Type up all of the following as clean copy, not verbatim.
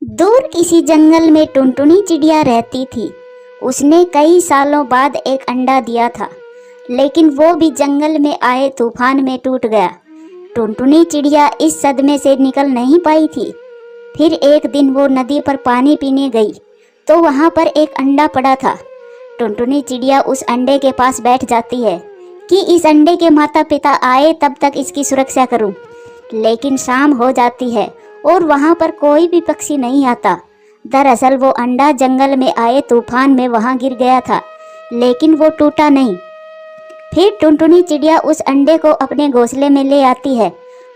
दूर किसी जंगल में टुनटुनी चिड़िया रहती थी। उसने कई सालों बाद एक अंडा दिया था, लेकिन वो भी जंगल में आए तूफान में टूट गया। टुनटुनी चिड़िया इस सदमे से निकल नहीं पाई थी। फिर एक दिन वो नदी पर पानी पीने गई तो वहाँ पर एक अंडा पड़ा था। टुनटुनी चिड़िया उस अंडे के पास बैठ जाती है कि इस अंडे के माता पिता आए तब तक इसकी सुरक्षा करूं। लेकिन शाम हो जाती है और वहाँ पर कोई भी पक्षी नहीं आता। दरअसल वो अंडा जंगल में आए तूफान में वहाँ गिर गया था, लेकिन वो टूटा नहीं। फिर टुनटुनी चिड़िया उस अंडे को अपने घोंसले में ले आती है।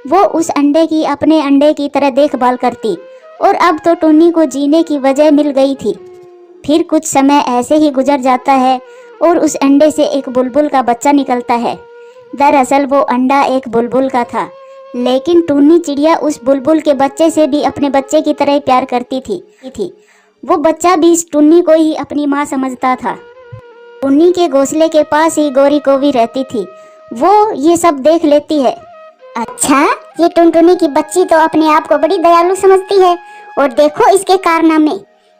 वो उस अंडे की अपने अंडे की तरह देखभाल करती और अब तो टुन्नी को जीने की वजह मिल गई थी। फिर कुछ समय ऐसे ही गुजर जाता है और उस अंडे से एक बुलबुल का बच्चा निकलता है। दरअसल वो अंडा एक बुलबुल का था, लेकिन टुन्नी चिड़िया उस बुलबुल के बच्चे से भी अपने बच्चे की तरह प्यार करती थी। वो बच्चा भी इस टुन्नी को ही अपनी माँ समझता था। टुन्नी के घोंसले के पास ही गोरी कोवी रहती थी। वो ये सब देख लेती है। अच्छा, ये टुनटुनी की बच्ची तो अपने आप को बड़ी दयालु समझती है और देखो इसके कारनामे।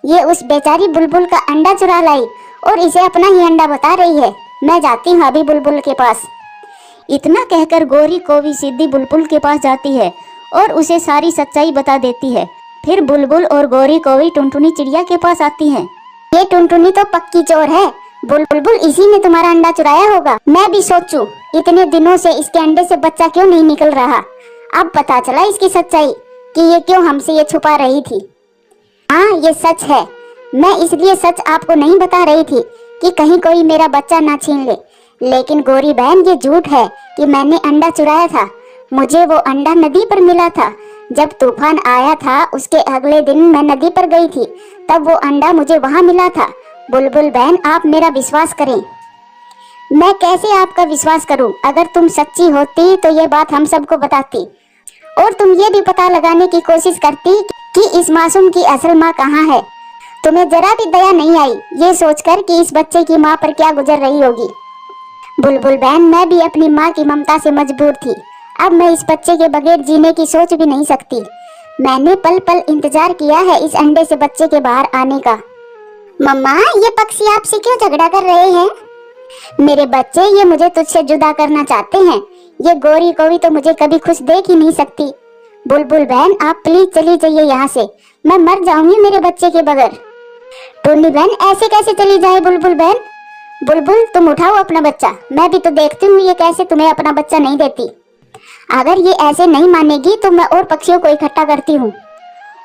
ये उस बेचारी बुलबुल का अंडा चुरा लाई और इसे अपना ही अंडा बता रही है। मैं जाती हूँ अभी बुलबुल के पास। इतना कहकर गोरी कोवी सीधी बुलबुल के पास जाती है और उसे सारी सच्चाई बता देती है। फिर बुलबुल और गोरी कोवी टुनटुनी चिड़िया के पास आती हैं। ये टुनटुनी तो पक्की चोर है। बुलबुल इसी ने तुम्हारा अंडा चुराया होगा। मैं भी सोचूं इतने दिनों से इसके अंडे से बच्चा क्यों नहीं निकल रहा। अब पता चला इसकी सच्चाई कि ये क्यों हमसे ये छुपा रही थी। हाँ, ये सच है। मैं इसलिए सच आपको नहीं बता रही थी कि कहीं कोई मेरा बच्चा ना छीन ले। लेकिन गोरी बहन, ये झूठ है कि मैंने अंडा चुराया था। मुझे वो अंडा नदी पर मिला था। जब तूफान आया था उसके अगले दिन मैं नदी पर गई थी, तब वो अंडा मुझे वहाँ मिला था। बुलबुल बहन, आप मेरा विश्वास करें। मैं कैसे आपका विश्वास करूं? अगर तुम सच्ची होती तो ये बात हम सबको बताती और तुम ये भी पता लगाने की कोशिश करती कि इस मासूम की असल माँ कहाँ है। तुम्हें जरा भी दया नहीं आई ये सोचकर कि इस बच्चे की माँ पर क्या गुजर रही होगी। बुलबुल बहन, मैं भी अपनी माँ की ममता से मजबूर थी। अब मैं इस बच्चे के बगैर जीने की सोच भी नहीं सकती। मैंने पल पल इंतजार किया है इस अंडे से बच्चे के बाहर आने का। मम्मा, ये पक्षी आपसे क्यों झगड़ा कर रहे हैं? मेरे बच्चे, ये मुझे तुझसे जुदा करना चाहते हैं। ये गोरी कोवी तो मुझे कभी खुश देख ही नहीं सकती। बुलबुल बहन, आप प्लीज चली जाइए यहाँ से। मैं मर जाऊंगी मेरे बच्चे के बगैर। टुन्नी बहन, ऐसे कैसे चली जाए बुलबुल बहन? बुलबुल, तुम उठाओ अपना बच्चा। मैं भी तो देखती हूँ ये कैसे तुम्हें अपना बच्चा नहीं देती। अगर ये ऐसे नहीं मानेगी तो मैं और पक्षियों को इकट्ठा करती हूँ।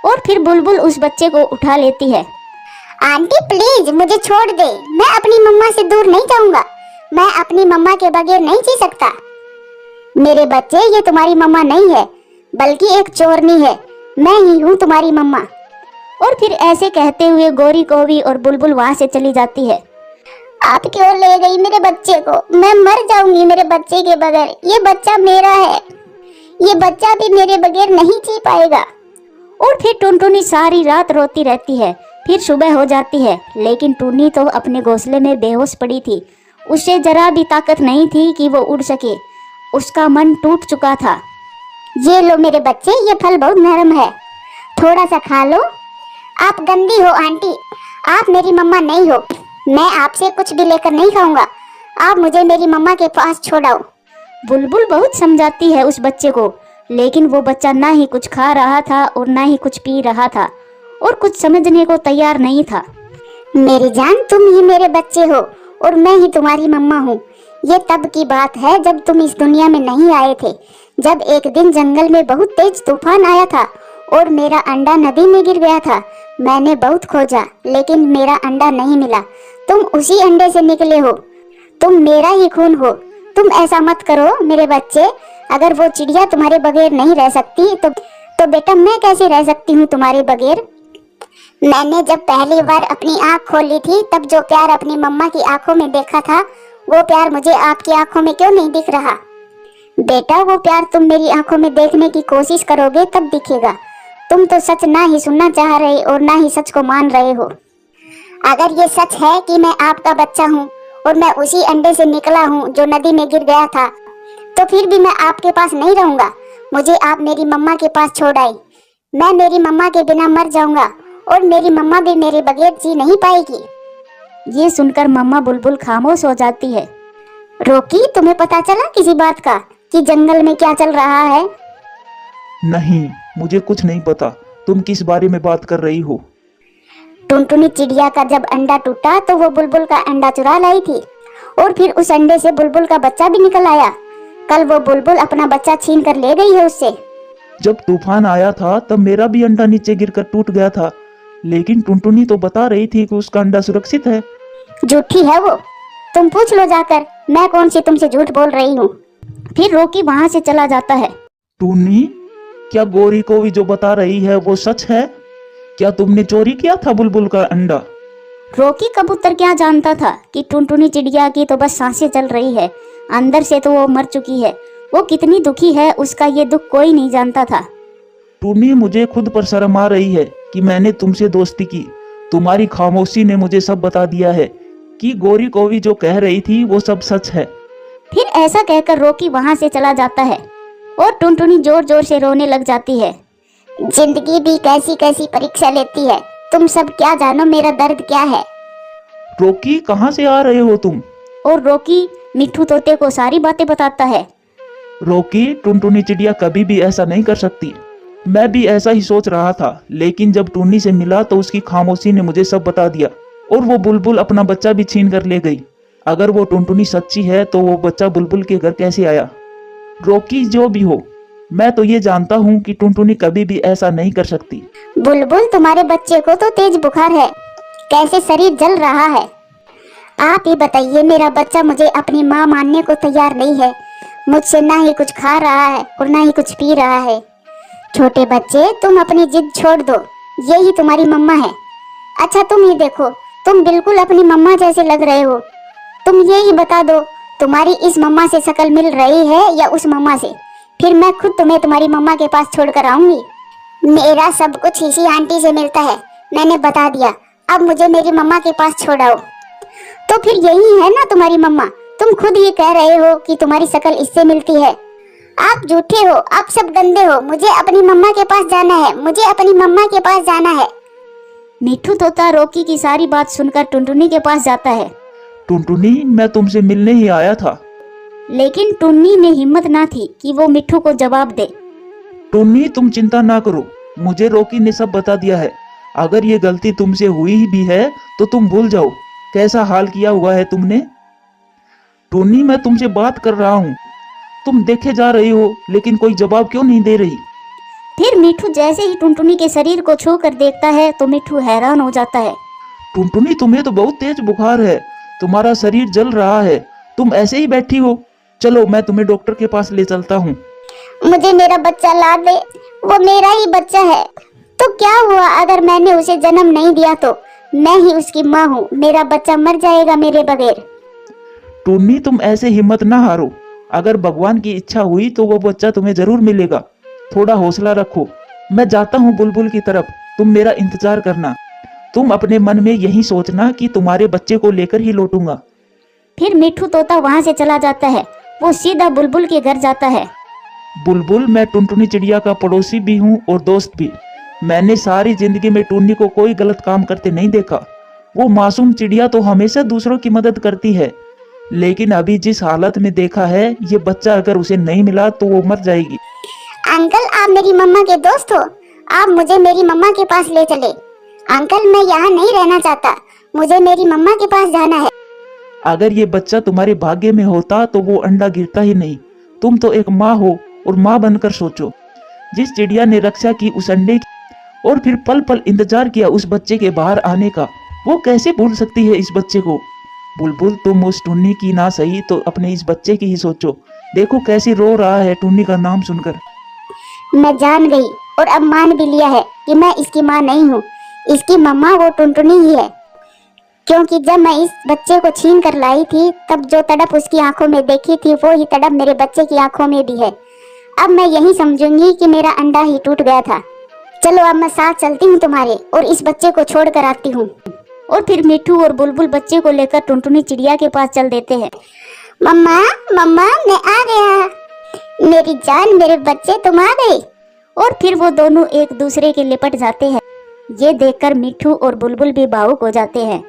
और फिर बुलबुल उस बच्चे को उठा लेती है। आंटी प्लीज मुझे छोड़ दे। मैं अपनी मम्मा से दूर नहीं जाऊंगा। मैं अपनी मम्मा के बगैर नहीं जी सकता। मेरे बच्चे, ये तुम्हारी मम्मा नहीं है बल्कि एक चोरनी है। मैं ही हूँ तुम्हारी मम्मा। और फिर ऐसे कहते हुए गोरी कोवी और बुलबुल वहाँ से चली जाती है। आप क्यों ले गई मेरे बच्चे को? मैं मर जाऊंगी मेरे बच्चे के बगैर। ये बच्चा मेरा है। ये बच्चा भी मेरे बगैर नहीं जी पाएगा। और फिर टुनटुनी सारी रात रोती रहती है। फिर सुबह हो जाती है, लेकिन टुन्नी तो अपने घोंसले में बेहोश पड़ी थी। उसे जरा भी ताकत नहीं थी कि वो उड़ सके। उसका मन टूट चुका था। ये लो मेरे बच्चे, ये फल बहुत नरम है, थोड़ा सा खा लो। आप गंदी हो आंटी, आप मेरी मम्मा नहीं हो। मैं आपसे कुछ भी लेकर नहीं खाऊंगा। आप मुझे मेरी मम्मा के पास छोड़ाओ। बुलबुल बहुत समझाती है उस बच्चे को, लेकिन वो बच्चा ना ही कुछ खा रहा था और ना ही कुछ पी रहा था और कुछ समझने को तैयार नहीं था। मेरी जान, तुम ही मेरे बच्चे हो और मैं ही तुम्हारी मम्मा हूँ। ये तब की बात है जब तुम इस दुनिया में नहीं आए थे। जब एक दिन जंगल में बहुत तेज तूफान आया था और मेरा अंडा नदी में गिर गया था। मैंने बहुत खोजा लेकिन मेरा अंडा नहीं मिला। तुम उसी अंडे से निकले हो। तुम मेरा ही खून हो। तुम ऐसा मत करो मेरे बच्चे। अगर वो चिड़िया तुम्हारे बगैर नहीं रह सकती तो बेटा मैं कैसे रह सकती हूँ तुम्हारे बगैर? मैंने जब पहली बार अपनी आँख खोली थी तब जो प्यार अपनी मम्मा की आंखों में देखा था, वो प्यार मुझे आपकी आंखों में क्यों नहीं दिख रहा? बेटा, वो प्यार तुम मेरी आंखों में देखने की कोशिश करोगे तब दिखेगा। तुम तो सच ना ही सुनना चाह रहे और ना ही सच को मान रहे हो। अगर ये सच है कि मैं आपका बच्चा हूँ और मैं उसी अंडे से निकला हूँ जो नदी में गिर गया था, तो फिर भी मैं आपके पास नहीं रहूंगा। मुझे आप मेरी मम्मा के पास छोड़ आए। मैं मेरी मम्मा के बिना मर जाऊंगा और मेरी मम्मा भी मेरे बगैर जी नहीं पाएगी। ये सुनकर मम्मा बुलबुल खामोश हो जाती है। रॉकी, तुम्हें पता चला किसी बात का कि जंगल में क्या चल रहा है? नहीं, मुझे कुछ नहीं पता। तुम किस बारे में बात कर रही हो? टुनटुनी चिड़िया का जब अंडा टूटा तो वो बुलबुल का अंडा चुरा लाई थी और फिर उस अंडे से बुलबुल का बच्चा भी निकल आया। कल वो बुलबुल अपना बच्चा छीन कर ले गई है उससे। जब तूफान आया था तब मेरा भी अंडा नीचे गिरकर टूट गया था, लेकिन टुनटुनी तो बता रही थी कि उसका अंडा सुरक्षित है। झूठी है वो, तुम पूछ लो जाकर, मैं कौन सी तुमसे झूठ बोल रही हूँ। फिर रॉकी वहां से चला जाता है। टूनी, क्या गोरी को भी जो बता रही है वो सच है? क्या तुमने चोरी किया था बुलबुल का अंडा? रॉकी कबूतर क्या जानता था कि टुनटुनी चिड़िया की तो बस सांसें चल रही है, अंदर से तो वो मर चुकी है। वो कितनी दुखी है उसका ये दुख कोई नहीं जानता था। टूनी, मुझे खुद पर शर्म आ रही है कि मैंने तुमसे दोस्ती की। तुम्हारी खामोशी ने मुझे सब बता दिया है कि गोरी कोवी जो कह रही थी वो सब सच है। फिर ऐसा कहकर रॉकी वहां से चला जाता है और टुनटुनी जोर जोर से रोने लग जाती है। जिंदगी भी कैसी कैसी परीक्षा लेती है, तुम सब क्या जानो मेरा दर्द क्या है। रॉकी, कहाँ से आ रहे हो तुम? और रॉकी मिट्ठू तोते को सारी बातें बताता है। रॉकी, टुनटुनी चिड़िया कभी भी ऐसा नहीं कर सकती। मैं भी ऐसा ही सोच रहा था, लेकिन जब टूनी से मिला तो उसकी खामोशी ने मुझे सब बता दिया और वो बुलबुल अपना बच्चा भी छीन कर ले गई। अगर वो टुनटुनी सच्ची है तो वो बच्चा बुलबुल के घर कैसे आया? रॉकी, जो भी हो, मैं तो ये जानता हूँ कि टुनटुनी कभी भी ऐसा नहीं कर सकती। बुलबुल, तुम्हारे बच्चे को तो तेज बुखार है, कैसे शरीर जल रहा है। आप ही बताइए, मेरा बच्चा मुझे अपनी माँ मानने को तैयार नहीं है। मुझसे ना ही कुछ खा रहा है और ना ही कुछ पी रहा है। छोटे बच्चे, तुम अपनी जिद छोड़ दो, यही तुम्हारी मम्मा है। अच्छा तुम ही देखो, तुम बिल्कुल अपनी मम्मा जैसे लग रहे हो। तुम ये ही बता दो, तुम्हारी इस मम्मा से शक्ल मिल रही है या उस मम्मा से? फिर मैं खुद तुम्हें तुम्हारी मम्मा के पास छोड़कर आऊंगी। मेरा सब कुछ इसी आंटी से मिलता है, मैंने बता दिया। अब मुझे मेरी मम्मा के पास छोड़ाओ। तो फिर यही है ना तुम्हारी मम्मा? तुम खुद ही कह रहे हो कि तुम्हारी शक्ल इससे मिलती है। आप झूठे हो, आप सब गंदे हो। मुझे अपनी मम्मा के पास जाना है, मुझे अपनी मम्मा के पास जाना है। मिट्ठू तोता रॉकी की सारी बात सुनकर टुनटुनी के पास जाता है। टुनटुनी, मैं तुमसे मिलने ही आया था। लेकिन टुन्नी में हिम्मत ना थी कि वो मिट्ठू को जवाब दे। टुन्नी, तुम चिंता ना करो, मुझे रॉकी ने सब बता दिया है। अगर ये गलती तुमसे हुई भी है तो तुम भूल जाओ कैसा हाल किया हुआ है तुमने। टुन्नी, मैं तुमसे बात कर रहा हूँ, तुम देखे जा रही हो लेकिन कोई जवाब क्यों नहीं दे रही? फिर मिट्ठू जैसे ही टुनटुनी के शरीर को छू कर देखता है तो मिट्ठू हैरान हो जाता है। टुनटुनी, तुम्हें तो बहुत तेज बुखार है, तुम्हारा शरीर जल रहा है, तुम ऐसे ही बैठी हो। चलो, मैं तुम्हें डॉक्टर के पास ले चलता हूँ। मुझे मेरा बच्चा ला दे, वो मेरा ही बच्चा है। तो क्या हुआ अगर मैंने उसे जन्म नहीं दिया तो? मैं ही उसकी माँ हूँ, मेरा बच्चा मर जाएगा मेरे बगैर। टुन्नी, तुम ऐसे हिम्मत ना हारो, अगर भगवान की इच्छा हुई तो वो बच्चा तुम्हें जरूर मिलेगा। थोड़ा हौसला रखो, मैं जाता हूँ बुलबुल की तरफ, तुम मेरा इंतजार करना। तुम अपने मन में यही सोचना कि तुम्हारे बच्चे को लेकर ही लौटूंगा। फिर मिट्ठू तोता वहां से चला जाता है। वो सीधा बुलबुल के घर जाता है। बुलबुल, मैं टुनटुनी चिड़िया का पड़ोसी भी हूँ और दोस्त भी। मैंने सारी जिंदगी में टुन्नी को कोई गलत काम करते नहीं देखा। वो मासूम चिड़िया तो हमेशा दूसरों की मदद करती है, लेकिन अभी जिस हालत में देखा है, ये बच्चा अगर उसे नहीं मिला तो वो मर जाएगी। अंकल, आप मेरी मम्मा के दोस्त हो, आप मुझे मेरी मम्मा के पास ले चले। अंकल, मैं यहाँ नहीं रहना चाहता, मुझे मेरी मम्मा के पास जाना है। अगर ये बच्चा तुम्हारे भाग्य में होता तो वो अंडा गिरता ही नहीं। तुम तो एक माँ हो और माँ बनकर सोचो, जिस चिड़िया ने रक्षा की उस अंडे की और फिर पल पल इंतजार किया उस बच्चे के बाहर आने का, वो कैसे भूल सकती है इस बच्चे को? बुलबुल, तुम उस टुन्नी की ना सही तो अपने इस बच्चे की ही सोचो। देखो कैसे रो रहा है टुन्नी का नाम सुनकर। मैं जान गई और अब मान भी लिया है कि मैं इसकी माँ नहीं हूँ, इसकी मम्मा वो टुनटुनी ही है। क्योंकि जब मैं इस बच्चे को छीन कर लाई थी तब जो तड़प उसकी आंखों में देखी थी वो ही तड़प मेरे बच्चे की आंखों में भी है। अब मैं यही समझूंगी कि मेरा अंडा ही टूट गया था। चलो, अब मैं साथ चलती हूँ तुम्हारे और इस बच्चे को छोड़ कर आती हूँ। और फिर मिट्ठू और बुलबुल बच्चे को लेकर टुनटुनी चिड़िया के पास चल देते हैं। मम्मा, मम्मा, मैं आ गया। मेरी जान, मेरे बच्चे, तुम आ गए। और फिर वो दोनों एक दूसरे के लिपट जाते हैं। ये देखकर मिट्ठू और बुलबुल भी भावुक हो जाते हैं।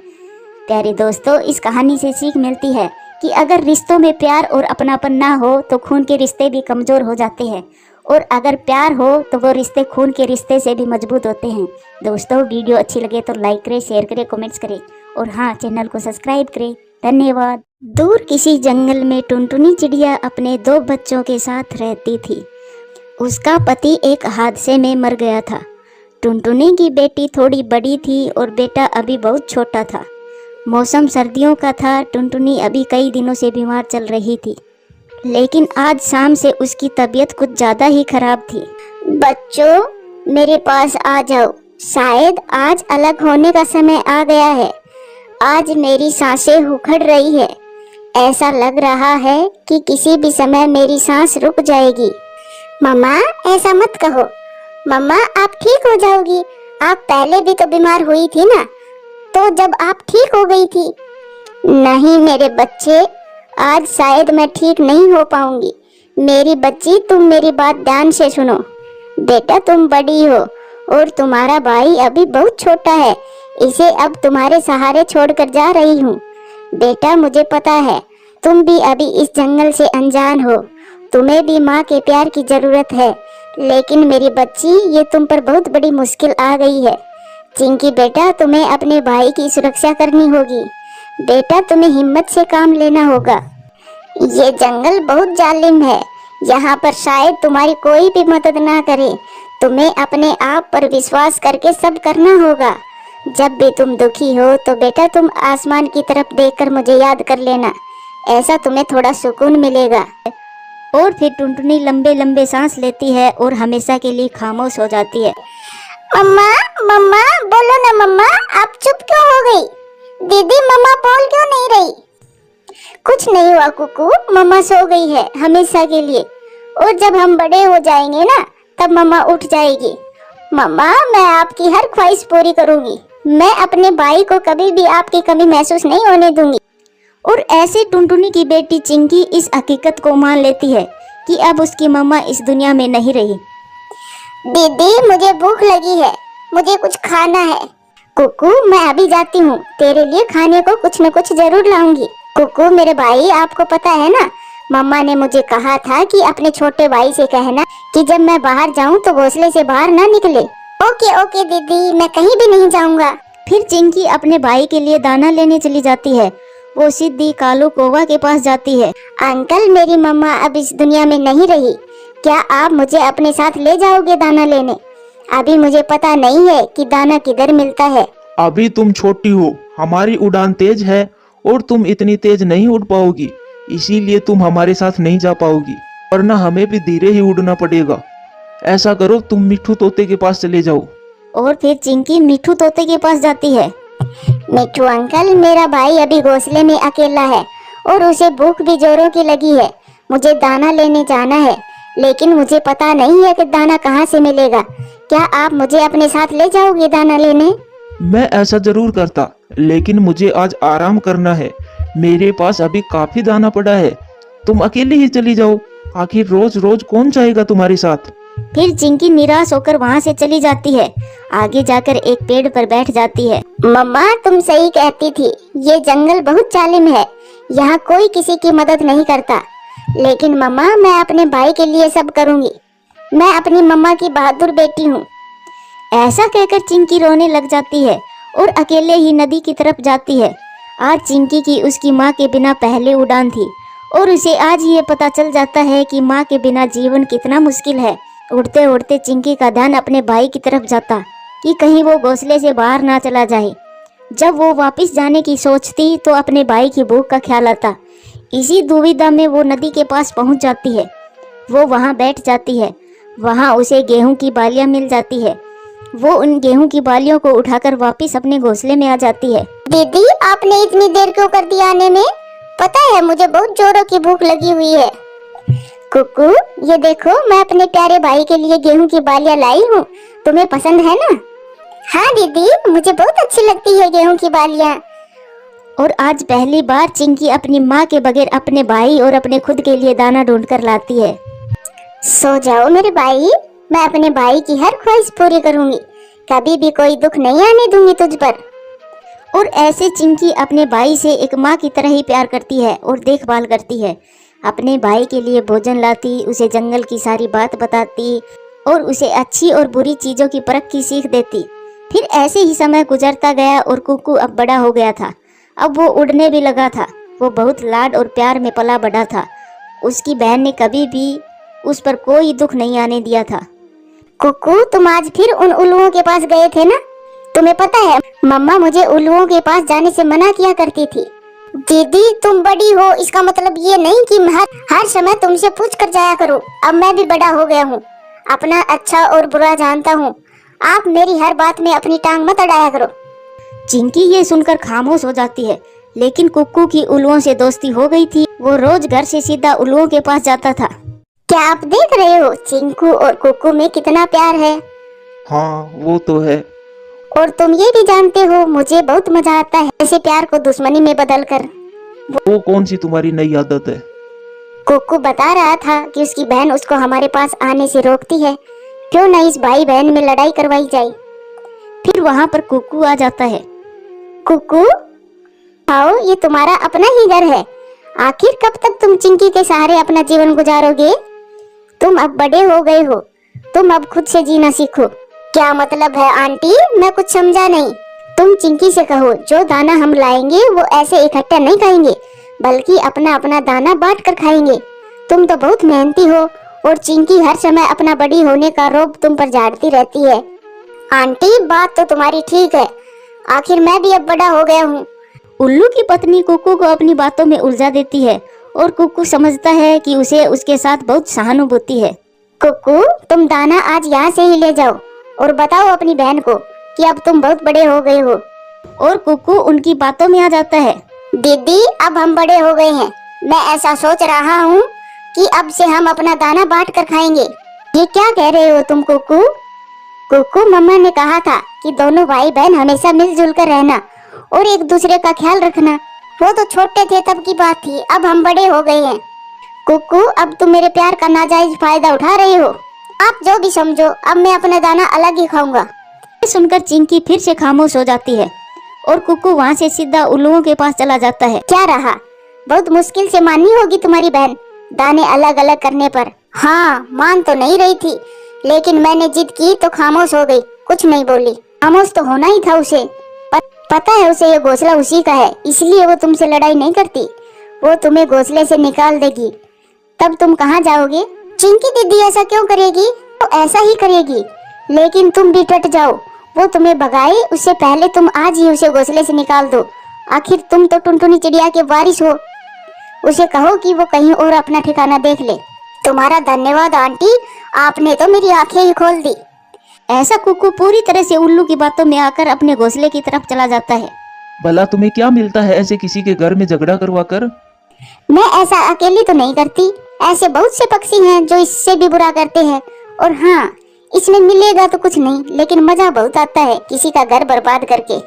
प्यारे दोस्तों, इस कहानी से सीख मिलती है कि अगर रिश्तों में प्यार और अपनापन ना हो तो खून के रिश्ते भी कमज़ोर हो जाते हैं, और अगर प्यार हो तो वो रिश्ते खून के रिश्ते से भी मजबूत होते हैं। दोस्तों, वीडियो अच्छी लगे तो लाइक करें, शेयर करें, कमेंट्स करें, और हाँ, चैनल को सब्सक्राइब करें। धन्यवाद। दूर किसी जंगल में टुनटुनी चिड़िया अपने 2 बच्चों के साथ रहती थी। उसका पति एक हादसे में मर गया था। टुनटुनी की बेटी थोड़ी बड़ी थी और बेटा अभी बहुत छोटा था। मौसम सर्दियों का था। टुनटुनी अभी कई दिनों से बीमार चल रही थी, लेकिन आज शाम से उसकी तबीयत कुछ ज़्यादा ही खराब थी। बच्चों, मेरे पास आ जाओ। शायद आज अलग होने का समय आ गया है। आज मेरी सांसें उखड़ रही है। ऐसा लग रहा है कि किसी भी समय मेरी सांस रुक जाएगी। मम्मा, ऐसा मत कहो। मम्मा, आप ठीक हो जाओगी। आप पहले भी तो बीमार हुई थी ना, तो जब आप ठीक हो गई थी। नहीं मेरे बच्चे, आज शायद मैं ठीक नहीं हो पाऊंगी। मेरी बच्ची, तुम मेरी बात ध्यान से सुनो। बेटा, तुम बड़ी हो और तुम्हारा भाई अभी बहुत छोटा है। इसे अब तुम्हारे सहारे छोड़कर जा रही हूँ। बेटा, मुझे पता है तुम भी अभी इस जंगल से अनजान हो। तुम्हें भी माँ के प्यार की जरूरत है, लेकिन मेरी बच्ची, ये तुम पर बहुत बड़ी मुश्किल आ गई है। चिंकी बेटा, तुम्हें अपने भाई की सुरक्षा करनी होगी। बेटा, तुम्हें हिम्मत से काम लेना होगा। ये जंगल बहुत जालिम है। यहाँ पर शायद तुम्हारी कोई भी मदद ना करे। तुम्हें अपने आप पर विश्वास करके सब करना होगा। जब भी तुम दुखी हो तो बेटा तुम आसमान की तरफ देखकर मुझे याद कर लेना। ऐसा तुम्हें थोड़ा सुकून मिलेगा। और फिर टुनटुनी लंबे लंबे सांस लेती है और हमेशा के लिए खामोश हो जाती है। मम्मा, मम्मा, बोलो ना मम्मा, आप चुप क्यों हो गई? दीदी, मम्मा बोल क्यों नहीं रही? कुछ नहीं हुआ कुकू, मम्मा सो गई है हमेशा के लिए, और जब हम बड़े हो जाएंगे ना, तब मम्मा उठ जाएगी। मम्मा, मैं आपकी हर ख्वाहिश पूरी करूंगी। मैं अपने भाई को कभी भी आपकी कमी महसूस नहीं होने दूंगी। और ऐसे टुनटुनी की बेटी चिंकी इस हकीकत को मान लेती है कि अब उसकी मम्मा इस दुनिया में नहीं रही। दीदी, मुझे भूख लगी है, मुझे कुछ खाना है। कुकू, मैं अभी जाती हूँ, तेरे लिए खाने को कुछ न कुछ जरूर लाऊंगी। कुकू मेरे भाई, आपको पता है ना, मम्मा ने मुझे कहा था कि अपने छोटे भाई से कहना कि जब मैं बाहर जाऊँ तो घोंसले से बाहर ना निकले। ओके ओके दीदी, मैं कहीं भी नहीं जाऊँगा। फिर चिंकी अपने भाई के लिए दाना लेने चली जाती है। वो सीधी कालू कौवा के पास जाती है। अंकल, मेरी मम्मा अब इस दुनिया में नहीं रही। क्या आप मुझे अपने साथ ले जाओगे दाना लेने? अभी मुझे पता नहीं है कि दाना किधर मिलता है। अभी तुम छोटी हो, हमारी उड़ान तेज है और तुम इतनी तेज नहीं उड़ पाओगी, इसीलिए तुम हमारे साथ नहीं जा पाओगी, वरना हमें भी धीरे ही उड़ना पड़ेगा। ऐसा करो, तुम मिट्ठू तोते के पास चले जाओ। और फिर चिंकी मिट्ठू तोते के पास जाती है। मिट्ठू अंकल, मेरा भाई अभी घोंसले में अकेला है और उसे भूख भी जोरों की लगी है। मुझे दाना लेने जाना है, लेकिन मुझे पता नहीं है कि दाना कहाँ से मिलेगा। क्या आप मुझे अपने साथ ले जाओगे दाना लेने? मैं ऐसा जरूर करता, लेकिन मुझे आज आराम करना है। मेरे पास अभी काफी दाना पड़ा है। तुम अकेले ही चली जाओ, आखिर रोज रोज कौन जाएगा तुम्हारे साथ। फिर चिंकी निराश होकर वहाँ से चली जाती है। आगे जाकर एक पेड़ पर बैठ जाती है। मम्मा, तुम सही कहती थी, ये जंगल बहुत जालिम है। यहाँ कोई किसी की मदद नहीं करता। लेकिन मम्मा, मैं अपने भाई के लिए सब करूँगी। मैं अपनी मम्मा की बहादुर बेटी हूँ। ऐसा कहकर चिंकी रोने लग जाती है और अकेले ही नदी की तरफ जाती है। आज चिंकी की उसकी माँ के बिना पहले उड़ान थी और उसे आज ये पता चल जाता है कि माँ के बिना जीवन कितना मुश्किल है। उड़ते उड़ते चिंकी का ध्यान अपने भाई की तरफ जाता कि कहीं वो घोंसले से बाहर ना चला जाए। जब वो वापस जाने की सोचती तो अपने भाई की भूख का ख्याल आता। इसी दुविधा में वो नदी के पास पहुंच जाती है। वो वहां बैठ जाती है। वहां उसे गेहूं की बालियां मिल जाती है। वो उन गेहूं की बालियों को उठाकर वापस अपने घोंसले में आ जाती है। दीदी, आपने इतनी देर क्यों कर दी आने में? पता है मुझे बहुत जोरों की भूख लगी हुई है। कुकू, ये देखो, मैं अपने प्यारे भाई के लिए गेहूं की बालियां लाई हूँ। तुम्हें पसंद है ना? हाँ दीदी, मुझे बहुत अच्छी लगती है गेहूं की बालियां। और आज पहली बार चिंकी अपनी माँ के बगैर अपने भाई और अपने खुद के लिए दाना ढूंढकर लाती है। सो जाओ मेरे भाई, मैं अपने भाई की हर ख्वाहिश पूरी करूंगी, कभी भी कोई दुख नहीं आने दूंगी तुझ पर। और ऐसे चिंकी अपने भाई से एक माँ की तरह ही प्यार करती है और देखभाल करती है। अपने भाई के लिए भोजन लाती, उसे जंगल की सारी बात बताती और उसे अच्छी और बुरी चीज़ों की परख की सीख देती। फिर ऐसे ही समय गुजरता गया और कुक्कू अब बड़ा हो गया था। अब वो उड़ने भी लगा था। वो बहुत लाड और प्यार में पला बढ़ा था। उसकी बहन ने कभी भी उस पर कोई दुख नहीं आने दिया था। कुक्कू, तुम आज फिर उन उल्लुओं के पास गए थे ना? तुम्हें पता है मम्मा मुझे उल्लुओं के पास जाने से मना किया करती थी। दीदी, तुम बड़ी हो इसका मतलब ये नहीं कि मैं हर समय तुमसे पूछ कर जाया करूं। अब मैं भी बड़ा हो गया हूँ, अपना अच्छा और बुरा जानता हूँ। आप मेरी हर बात में अपनी टांग मत अड़ाया करो। चिंकी ये सुनकर खामोश हो जाती है। लेकिन कुक्कू की उल्लुओं से दोस्ती हो गई थी। वो रोज घर से सीधा उल्लुओं के पास जाता था। क्या आप देख रहे हो चिंकू और कुक्कू में कितना प्यार है? हाँ, वो तो है। और तुम ये भी जानते हो मुझे बहुत मजा आता है ऐसे प्यार को दुश्मनी में बदलकर। वो कौन सी तुम्हारी नई आदत है? कुक्कू बता रहा था कि उसकी बहन उसको हमारे पास आने से रोकती है। क्यों न इस भाई बहन में लड़ाई करवाई जाए। फिर वहाँ पर कुक्कू आ जाता है। कुक्कू, आओ, ये तुम्हारा अपना ही घर है। आखिर कब तक तुम चिंकी के सहारे अपना जीवन गुजारोगे? तुम अब बड़े हो गए हो, तुम अब खुद से जीना सीखो। क्या मतलब है आंटी? मैं कुछ समझा नहीं। तुम चिंकी से कहो जो दाना हम लाएंगे वो ऐसे इकट्ठा नहीं खाएंगे, बल्कि अपना अपना दाना बांट कर खाएंगे। तुम तो बहुत मेहनती हो और चिंकी हर समय अपना बड़ी होने का रोब तुम पर झाड़ती रहती है। आंटी, बात तो तुम्हारी ठीक है, आखिर मैं भी अब बड़ा हो गया हूँ। उल्लू की पत्नी कुक्कू को अपनी बातों में उलझा देती है और कुक्कू समझता है कि उसे उसके साथ बहुत सहानुभूति है। कुक्कू, तुम दाना आज यहाँ से ही ले जाओ और बताओ अपनी बहन को कि अब तुम बहुत बड़े हो गए हो। और कुक्कू उनकी बातों में आ जाता है। दीदी, अब हम बड़े हो गए हैं। मैं ऐसा सोच रहा हूँ कि अब से हम अपना दाना बांट कर खाएंगे। ये क्या कह रहे हो तुम कुक्कू? कुक्कू, मम्मा ने कहा था कि दोनों भाई बहन हमेशा मिलजुल कर रहना और एक दूसरे का ख्याल रखना। वो तो छोटे थे तब की बात थी, अब हम बड़े हो गए हैं। कुक्कू, अब तुम मेरे प्यार का नाजायज फायदा उठा रहे हो। आप जो भी समझो, अब मैं अपना दाना अलग ही खाऊंगा। ये सुनकर चिंकी फिर से खामोश हो जाती है और कुक्कू वहाँ से सीधा उल्लुओं के पास चला जाता है। क्या रहा, बहुत मुश्किल से मानी होगी तुम्हारी बहन दाने अलग अलग करने पर। हाँ, मान तो नहीं रही थी, लेकिन मैंने जिद की तो खामोश हो गई, कुछ नहीं बोली। खामोश तो होना ही था उसे। पता है उसे ये घोंसला उसी का है, इसलिए वो तुमसे लड़ाई नहीं करती। वो तुम्हें घोंसले से निकाल देगी, तब तुम कहाँ जाओगे? चिंकी दीदी ऐसा क्यों करेगी? तो ऐसा ही करेगी, लेकिन तुम भी डट जाओ। वो तुम्हें भगाए उससे पहले तुम आज ही उसे घोंसले से निकाल दो। आखिर तुम तो टुनटुनी चिड़िया के वारिस हो। उसे कहो कि वो कहीं और अपना ठिकाना देख ले। तुम्हारा धन्यवाद आंटी, आपने तो मेरी आंखें ही खोल दी। ऐसा कुक्कू पूरी तरह से उल्लू की बातों में आकर अपने घोंसले की तरफ चला जाता है। भला तुम्हें क्या मिलता है ऐसे किसी के घर में झगड़ा करवा कर? मैं ऐसा अकेली तो नहीं करती, ऐसे बहुत से पक्षी हैं जो इससे भी बुरा करते हैं। और हाँ, इसमें मिलेगा तो कुछ नहीं, लेकिन मजा बहुत आता है किसी का घर बर्बाद करके।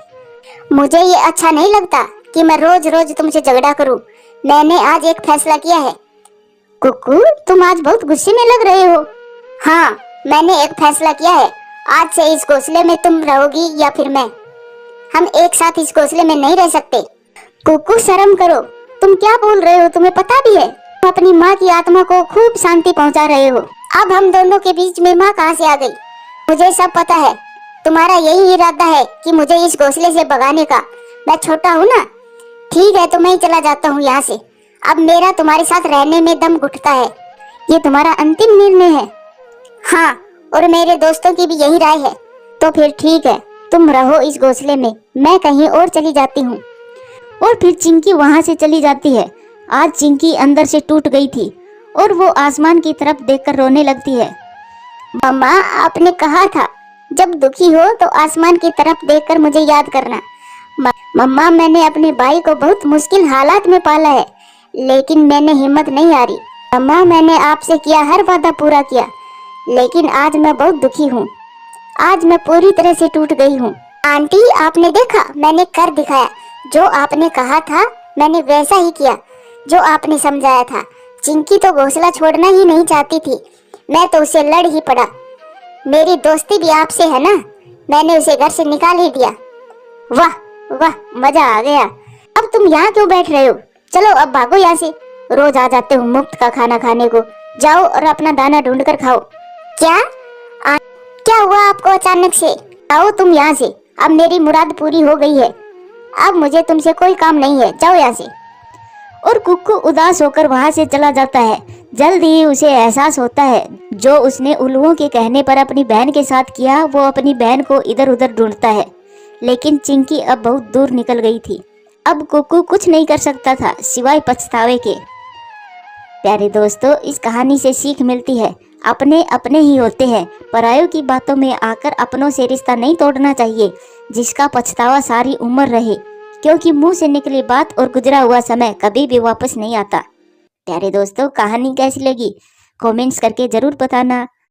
मुझे ये अच्छा नहीं लगता कि मैं रोज रोज तुमसे झगड़ा करूं। मैंने आज एक फैसला किया है। कुक्कू, तुम आज बहुत गुस्से में लग रहे हो। हाँ, मैंने एक फैसला किया है। आज से इस घोंसले में तुम रहोगी या फिर मैं। हम एक साथ इस घोंसले में नहीं रह सकते। कुक्कू, शर्म करो, तुम क्या बोल रहे हो? तुम्हें पता भी है तुम अपनी माँ की आत्मा को खूब शांति पहुँचा रहे हो। अब हम दोनों के बीच में माँ कहाँ से आ गई? मुझे सब पता है। तुम्हारा यही इरादा है कि मुझे इस घोंसले से भगाने का। मैं छोटा हूँ ना। ठीक है, तो मैं ही चला जाता हूँ यहाँ से। अब मेरा तुम्हारे साथ रहने में दम घुटता है। ये तुम्हारा अंतिम निर्णय है? हाँ, और मेरे दोस्तों की भी यही राय है। तो फिर ठीक है, तुम रहो इस घोंसले में, मैं कहीं और चली जाती हूँ। और फिर चिंकी वहाँ से चली जाती है। आज चिंकी अंदर से टूट गई थी और वो आसमान की तरफ देखकर रोने लगती है। मम्मा, आपने कहा था जब दुखी हो तो आसमान की तरफ देखकर मुझे याद करना। मम्मा, मैंने अपने भाई को बहुत मुश्किल हालात में पाला है, लेकिन मैंने हिम्मत नहीं हारी। मम्मा, मैंने आपसे किया हर वादा पूरा किया, लेकिन आज मैं बहुत दुखी हूँ। आज मैं पूरी तरह से टूट गई हूँ। आंटी, आपने देखा, मैंने कर दिखाया। जो आपने कहा था मैंने वैसा ही किया जो आपने समझाया था। चिंकी तो घोंसला छोड़ना ही नहीं चाहती थी, मैं तो उसे लड़ ही पड़ा। मेरी दोस्ती भी आपसे है ना, मैंने उसे घर से निकाल ही दिया। वाह वाह, मजा आ गया। अब तुम यहाँ क्यों बैठ रहे हो? चलो अब भागो यहाँ से, रोज आ जाते हो मुफ्त का खाना खाने को। जाओ और अपना दाना ढूंढ कर खाओ। क्या हुआ आपको अचानक से? आओ तुम यहाँ से, अब मेरी मुराद पूरी हो गई है, अब मुझे तुमसे कोई काम नहीं है, जाओ यहाँ से। और कुक्कू उदास होकर वहां से चला जाता है। जल्द ही उसे एहसास होता है जो उसने उल्लुओं के कहने पर अपनी बहन के साथ किया, वो अपनी बहन को इधर उधर ढूंढता है। लेकिन चिंकी अब बहुत दूर निकल गई थी। अब कुक्कू कुछ नहीं कर सकता था सिवाय पछतावे के। प्यारे दोस्तों, इस कहानी से सीख मिलती है, अपने अपने ही होते हैं, परायों की बातों में आकर अपनों से रिश्ता नहीं तोड़ना चाहिए, जिसका पछतावा सारी उम्र रहे, क्योंकि मुंह से निकली बात और गुजरा हुआ समय कभी भी वापस नहीं आता। प्यारे दोस्तों, कहानी कैसी लगी कमेंट्स करके जरूर बताना।